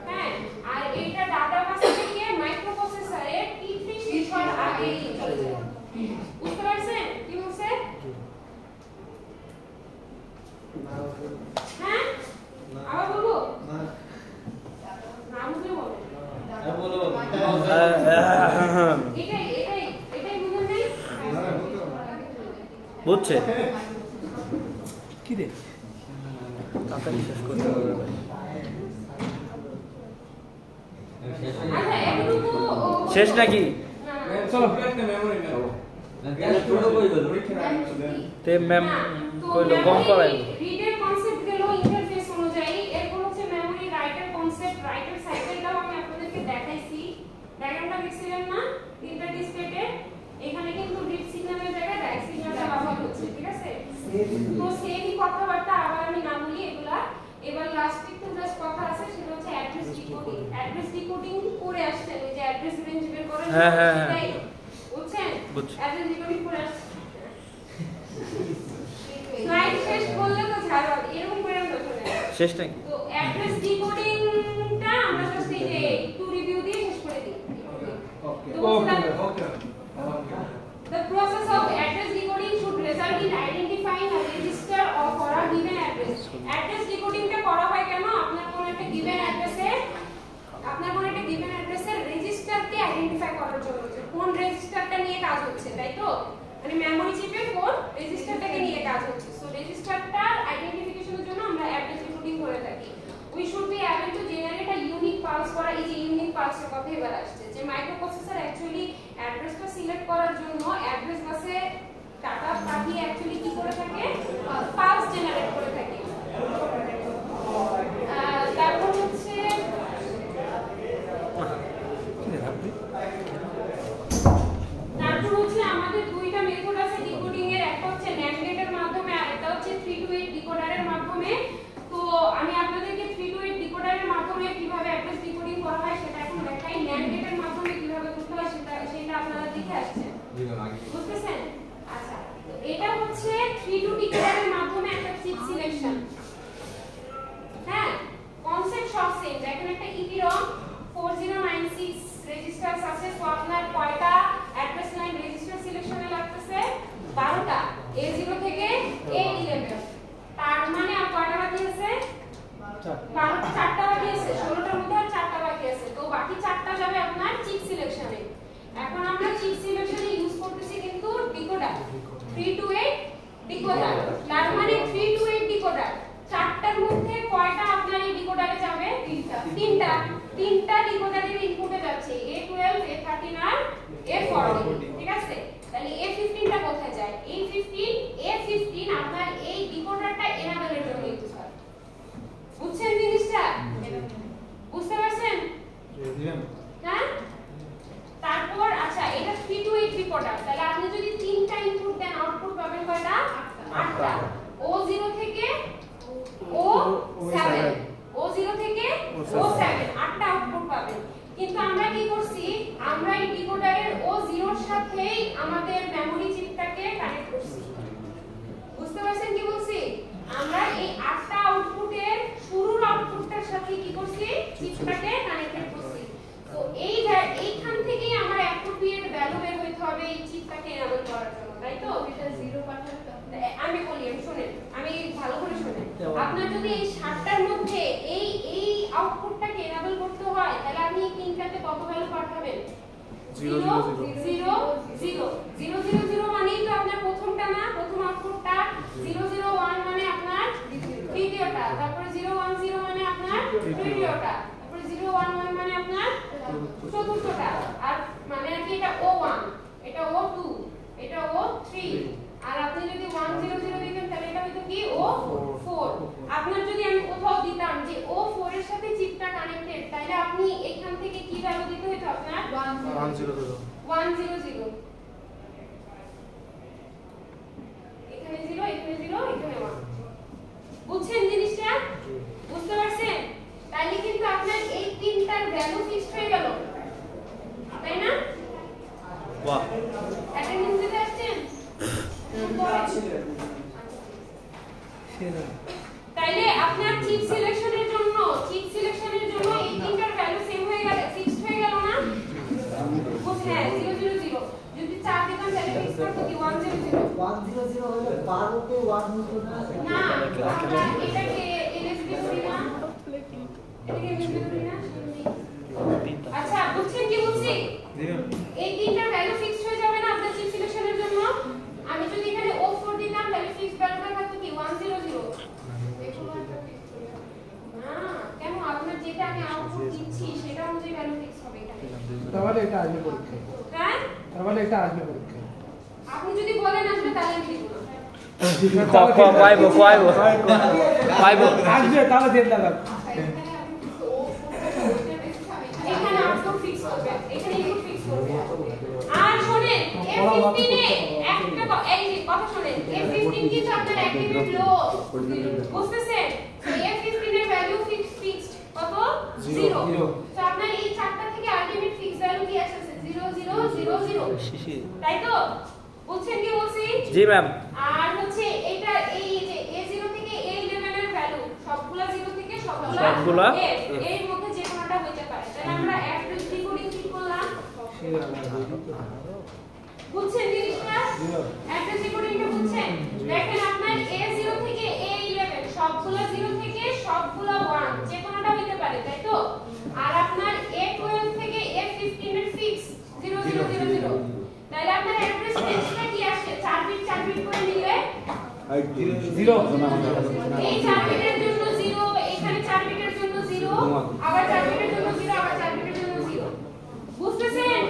হ্যাঁ, আর এটা ডাটা বাস থেকে মাইক্রোপ্রসেসরে T3 শেষ হওয়ার আগেই চলে যায়। বুঝতে পারছেন কি বলছে? হ্যাঁ, আবার বলবো নাম দিয়ে বলো। বলো এটাই বুঝুন নাই? বুঝছে কি রে তাড়াতাড়ি শেষ করতে হবে ভাই। আচ্ছা এতটুকু শেষ নাকি? চলো একটা মেমরি নাও ছোট কই গেল তে ম্যাম কইলো কম করাই রিডের কনসেপ্ট গেল ইন্টারফেস অনুযায়ী। এরপর হচ্ছে মেমরি রাইটার কনসেপ্ট, রাইটার সাইকেলটাও আমি আপনাদেরকে দেখাইছি। ডায়াগ্রামটা দেখছিলেন না তিনটা ডিসপ্লেতে? এখানে কিন্তু রিড সিগন্যালের জায়গায় ডাইরেক্ট সিগন্যালটা ব্যবহার হচ্ছে, ঠিক আছে? তো সেমই কথাবার্তা আবার আমি না বলি এগুলা। এবার লাস্ট একটু জাস্ট কথা আছে, সেটা হচ্ছে অ্যাড্রেস ডিকোডিং। অ্যাড্রেস ডিকোডিং করে আসছেন, ওই যে অ্যাড্রেস রেঞ্জ বের করেন, সেটাই বুঝছেন? অ্যাড্রেস ডিকোডিং করে আসছেন। স্লাইড শেষ করলে তো ঝাড়া এরকম করে আমরা চলে যাব। শেষ নাকি? তো অ্যাড্রেস ডিকোডিংটা আমরা জাস্ট এই যে একটু রিভিউ দিয়ে শেষ করে দিই। ওকে The process of address decoding should result in identifying a register for a given address. Address decoding টা করা হয় কেন? আপনার কোন একটা given address-এর রেজিস্টারকে আইডেন্টিফাই করার জন্য, যে কোন রেজিস্টারটা নিয়ে কাজ হচ্ছে, তাই তো? মানে মেমরি চিপে কোন রেজিস্টারটাকে নিয়ে কাজ হচ্ছে। সো রেজিস্টারটা আইডেন্টিফিকেশনের জন্য আমরা অ্যাড্রেস ডিকোডিং করে থাকি। We should be able to generate a unique pulse করা। এই যে ইউনিক পালসের কথা এবার আসছে, যে মাইক্রোপ্রসেসর অ্যাকচুয়ালি অ্যাড্রেসটা সিলেক্ট করার জন্য অ্যাড্রেস বাসে ডাটা পাঠিয়ে অ্যাকচুয়ালি কি করে থাকে? পালস জেনারেট করে থাকে। তারপর হচ্ছে আমাদের দুইটা মেথড আছে ডিকোডিং এর, একটা হচ্ছে NAND গেটের মাধ্যমে আর একটা হচ্ছে 3 to 8 ডিকোডারের মাধ্যমে। তো আমি আপনাদেরকে 3 to 8 ডিকোডারের মাধ্যমে কিভাবে অ্যাড্রেস ডিকোডিং করা হয় সেটা এখন দেখাই। NAND গেটের মাধ্যমে কিভাবে করতে হয় সেটা আপনারা দেখে আসছেন, বুঝতেছেন? আচ্ছা, তো এটা হচ্ছে 3 to ডিকোডারের মাধ্যমে একটা চিপ সিলেকশন। হ্যাঁ, কনসেপ্ট সব সেম। দেখেন একটা EPROM 4096 রেজিস্টার আছে। তো আপনার কয়টা অ্যাড্রেস লাইন রেজিস্টার সিলেকশনে লাগতেছে? 12টা, A0 থেকে A11। তার মানে আর কয়টা বাকি আছে? 4টা বাকি আছে। 16টার মধ্যে আর 4টা বাকি আছে। তো বাকি 4টা যাবে আপনার চিপ সিলেকশনে। এখন আমরা চিপ সিলেকশনে ইউজ করতেছি কিন্তু ডিকোডার, 3 to 8 ডিকোডার। তার মানে 3 to 8 ডিকোডার। 4টার মধ্যে কয়টা আপনার এই ডিকোডারে যাবে? 3টা ডিকোডারের ইনপুটে যাচ্ছে, A12, A13 আর A14, ঠিক আছে? তাহলে A15টা কোথায় যায়? A15 আপনার এই ডিকোডারটা এনাবেলের জন্য ইউজ হয়। বুঝছেন জিনিসটা? বুঝতে পারছেন? হ্যাঁ, তারপর আচ্ছা এটা 3 to 8 ডিকোডার। তাহলে আপনি যদি 3টা ইনপুট দেন আউটপুট পাবেন কয়টা? 8টা। O0 থেকে O7, O0 থেকে O7 8টা আউটপুট পাবেন। কিন্তু আমরা কি করছি? আমরা এই ডিকোডারের O0 এর সাথেই আমাদের মেমরি চিপটাকে কানেক্ট করছি। বুঝতে পারছেন কি বলছি? আমরা এই 8টা আউটপুটের শুরুর আউটপুটটার সাথে কি করছি? চিপটাকে কানেক্টেড করছি। তো এইখান থেকেই আমার অ্যাপ্রোপ্রিয়েট ভ্যালু বের হইতে হবে এই চিপটাকে এনাবল করার জন্য, তাই তো? এটা 0 পাঠাতে আমি বলি, শুনেন, আমি ভালো করে শুনেন। আপনার যদি এই 7টার মধ্যে এই আউটপুটটাকে এনাবল করতে হয়, তাহলে আপনি এই তিনটাতে কত ভ্যালু পাঠাবেন? 0 0 0 0 0 0 মানেই তো আপনার প্রথমটা না, প্রথম আউটপুটটা। 0 0 1 মানে আপনার দ্বিতীয়টা, তারপরে 0 1 0 মানে আপনার তৃতীয়টা, তারপরে 0 1 1 মানে আপনার চতুর্থটা। আর মানে কি এটা O1, এটা O2, এটা O3। আর আপনি যদি 1 0 0 দিতেন তাহলে এটা হতো কি? O4। আপনার যদি আমি কোথাও দিতাম যে O4 এর সাথে চিপটা কানেক্টেড, তাহলে আপনি এখান থেকে কি ভ্যালু দিতে হতো? আপনার 1 0 0 এখানে 0, এখানে 0, এখানে 1। বুঝছেন? বাহ অ্যাটেন্ডেন্স দিতে আসছেন তাইলে আপনার চিপ সিলেকশনের জন্য এই তিনটার ভ্যালু সেম হয়ে গেল, ফিক্সড হয়ে গেল না? হ্যাঁ 000 যদি 4 দিতাম তাহলে ফিক্স করতে কি 100 হলে 12 কে 1 হতো না। না আমরা এটাকে এলএসবি করি না, এটাকে এলএসবি করি না। আচ্ছা বুঝছেন কি বলছি? এই তিনটার ভ্যালু ফিক্সড হয়ে যাবে না আপনার চিপ সিলেকশনের জন্য। আমি যদি এখানে O4 দিতাম তাহলে ফিক্সড ভ্যালুটা থাকতো কি 100। না কেন, আপনার যেটা আমি আউটপুট দিচ্ছি সেটা অনুযায়ী ভ্যালু ফিক্স হবে এখানে। তাহলে এটা আসবে পরীক্ষায়। হ্যাঁ তাহলে এটা আসবে পরীক্ষায়। আপনি যদি বলেন আসবে তাহলে আমি দিব না। পাইবো আসবে তাহলে দিয়ে দাও। এখানে আউটপুট ফিক্স করবে, এখানে ইনপুট ফিক্স করবে। আর শুনেন F15 এ একটা এই যে কথা শুনেন, F15 কিন্তু আপনার অ্যাক্টিভেট লো, বুঝতেছেন? তো F15 এর ভ্যালু ফিক্সড কত? 0। তো আপনার এই চারটা থেকে আলটিমেট ফিক্স ভ্যালু কি আসছে? 0000। তাই তো? বুঝছেন কি বলছি? জি ম্যাম। আর হচ্ছে এটা এই যে A0 থেকে A11 এর ভ্যালু সবগুলা 0 থেকে সবগুলা এর মধ্যে যে কোনটা হতে পারে। তাহলে আমরা অ্যাড্রেস ডিকোডিং কি করলাম? বুঝছেন জিনিসটা? অ্যাড্রেস ডিকোডিংটা বুঝছেন? দেখেন আপনার A0 থেকে A11 সবগুলা 0 থেকে সবগুলা 1 যে কোনটা হতে পারে, তাই তো? আর আপনার A12 থেকে A15 এর ফিক্স 0000। তাহলে আপনার অ্যাড্রেস রেঞ্জটা কি আসে? 4 বিট করে নিলে 0 এই 4 বিটের জন্য 0, এখানে 4 বিটের জন্য 0, আবার 4 বিটের জন্য 0, আবার 4 বিটের জন্য 0। বুঝতেছেন?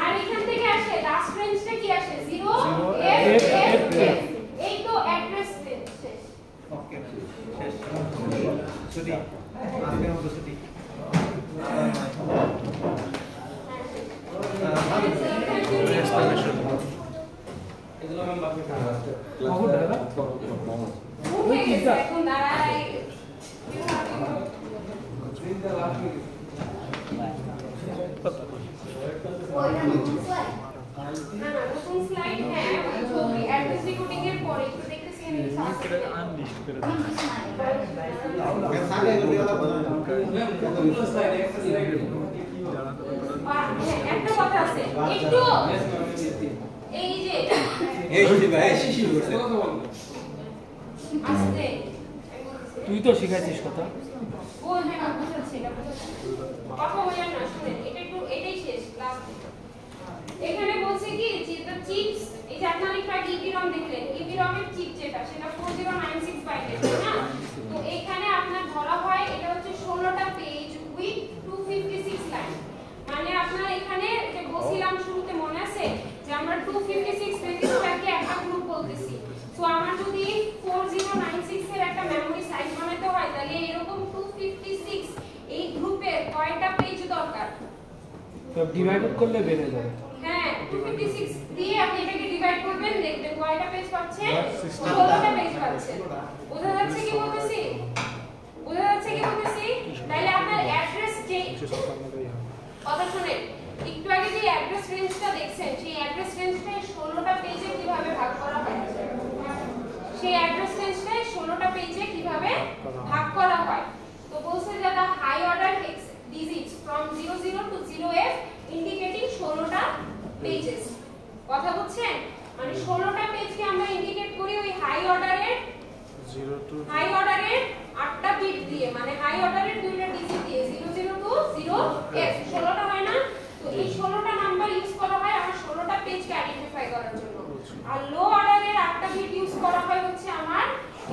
আর এখান থেকে আসে লাস্ট রেঞ্জটা কি আসে? 0 F F F। এই তো অ্যাড্রেস রেঞ্জ শেষ। ওকে শেষ ছুটি আজকের মতো ছুটি এগুলো ম্যাম বাকি কখন দাদা হয়ে গেছে এখন দাঁড়াই। ওইটা নতুন স্লাইড। না না নতুন স্লাইড, হ্যাঁ ওই ছবি অ্যাড্রেস ডিকোডিং এর পরে একটু দেখতেছি আমি আনলিস্ট করে সাথে এগুলো বলা ম্যাম কতগুলো স্লাইড একটা স্লাইড একটা কথা আছে একটু এই যে এই শুনি ভাই শিশি করছে আস্তে তুই তো শিখাইছিস কথা ও হ্যাঁ বুঝাচ্ছি এটা বুঝাচ্ছি কথা বলেন না, শুনেন এটা একটু এটাই শেষ লাস্ট। এখানে বলছে কি যে the chips, এই যে আপনারা একটু আগে EEPROM দেখলেন, EEPROM এর চিপ যেটা সেটা 4096 বাইটের, তাই না? তো এখানে আপনার ধরা হয় এটা হচ্ছে 16টা পেজ উইথ 256 লাইন। মানে আপনার এখানে যে বলছিলাম শুরুতে মনে আছে যে আমরা 256 পেজটাকে একটা গ্রুপ বলতেছি। সো আমার যদি 4096 এর একটা মেমরি সাইজ বানাতে হয় তাহলে এরকম 256 এই গ্রুপের কয়টা পেজ দরকার? তো ডিভাইড করলে বেড়ে যাবে। হ্যাঁ 256 দিয়ে আপনি এটাকে ডিভাইড করবেন, দেখবেন কয়টা পেজ পাচ্ছেন? 16টা পেজ পাচ্ছেন। বোঝা যাচ্ছে কি বলতেছি? বোঝা যাচ্ছে কি বলতেছি? তাহলে আপনার অ্যাড্রেস যে কথা শুনেন, একটু আগে যে অ্যাড্রেস রেঞ্জটা দেখছেন সেই অ্যাড্রেস রেঞ্জটাই 16টা পেজে কিভাবে ভাগ করা হয়? সেই অ্যাড্রেস রেঞ্জটাই 16টা পেজে কিভাবে ভাগ করা হয়? তো বলছে যে the high order hex digits from 00 to 0f indicating 16টা pages. কথা বুঝছেন? মানে 16টা পেজকে আমরা ইন্ডিকেট করি ওই হাই অর্ডারের 8টা বিট দিয়ে, মানে হাই অর্ডারের 2টা ডিজিট দিয়ে 00 to 0f 16টা হয় না? তো এই 16টা নাম্বার ইউজ করা হয় আমার 16টা পেজকে আইডেন্টিফাই করার জন্য। আর লো অর্ডারের 8টা বিট ইউজ করা হয় হচ্ছে আমার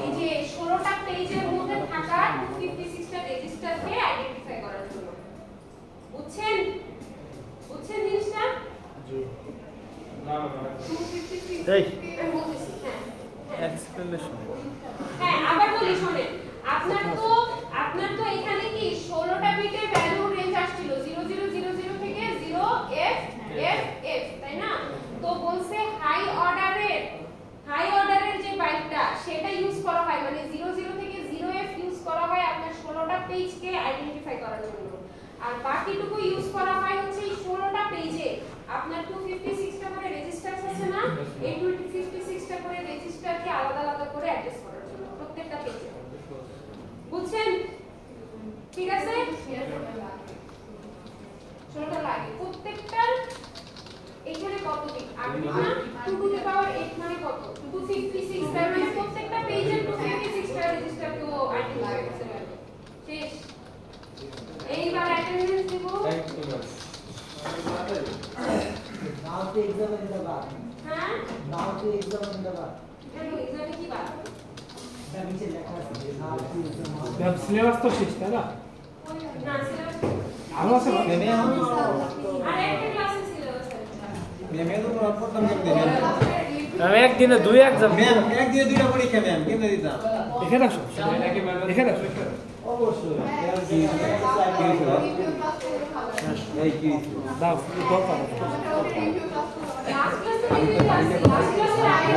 এই যে 16টা পেজের মধ্যে থাকা 256টা রেজিস্টারকে আইডেন্টিফাই করার জন্য। বুঝছেন? বুঝছেন জিনিসটা? জি না না 256 এই আমি বলতেছি। হ্যাঁ এক্সপ্লেনেশন হ্যাঁ আবার বলি শুনেন, আপনার তো এখানে কি 16টা বিটের ভ্যালু রেঞ্জ আসছিল 0000 থেকে 0FFF, তাই না? তো বলছে হাই অর্ডারের যে বাইটটা সেটা ইউজ করা হয়, মানে 00 থেকে 0F ইউজ করা হয় আপনার 16টা পেজকে আইডেন্টিফাই করার জন্য। আর বাকিটুকু ইউজ করা হয় হচ্ছে এই 16টা পেজে আপনার 256 এই 56টা করে রেজিস্টারকে আলাদা আলাদা করে অ্যাড্রেস করার জন্য প্রত্যেকটা পেজে। বুঝছেন? ঠিক আছে? ষোলোটা লাগে প্রত্যেকটার। এখানে কত বিট? 8 বিট না? 2 টু দি পাওয়ার 8 মানে কত? 256। তার মানে প্রত্যেকটা পেজে 256টা রেজিস্টারকেও আইডেন্টিফাই করতে হবে। শেষ। এইবার অ্যাটেন্ডেন্স দিব। Now the exam in the back. হ্যাঁ? Now the exam in the back. কেন এক্সামে কি বাদ? That means লেখা আছে now the exam. Ma'am syllabus তো শেষ তাই না? না সিলেবাস আরো আছে না? আর একটা ক্লাসে সিলেবাস আছে। मैम तो नोट করতাম কেমনে ম্যাম আমি একদিনে 2 এক্সাম ম্যাম এক দিয়ে দুইটা পরীক্ষা ম্যাম কেমনে দিতাম এখানে আসো এখানে আসো অবশ্যই এই কি দাও দরকার লাস্ট ক্লাসে লাস্ট ক্লাসের আগে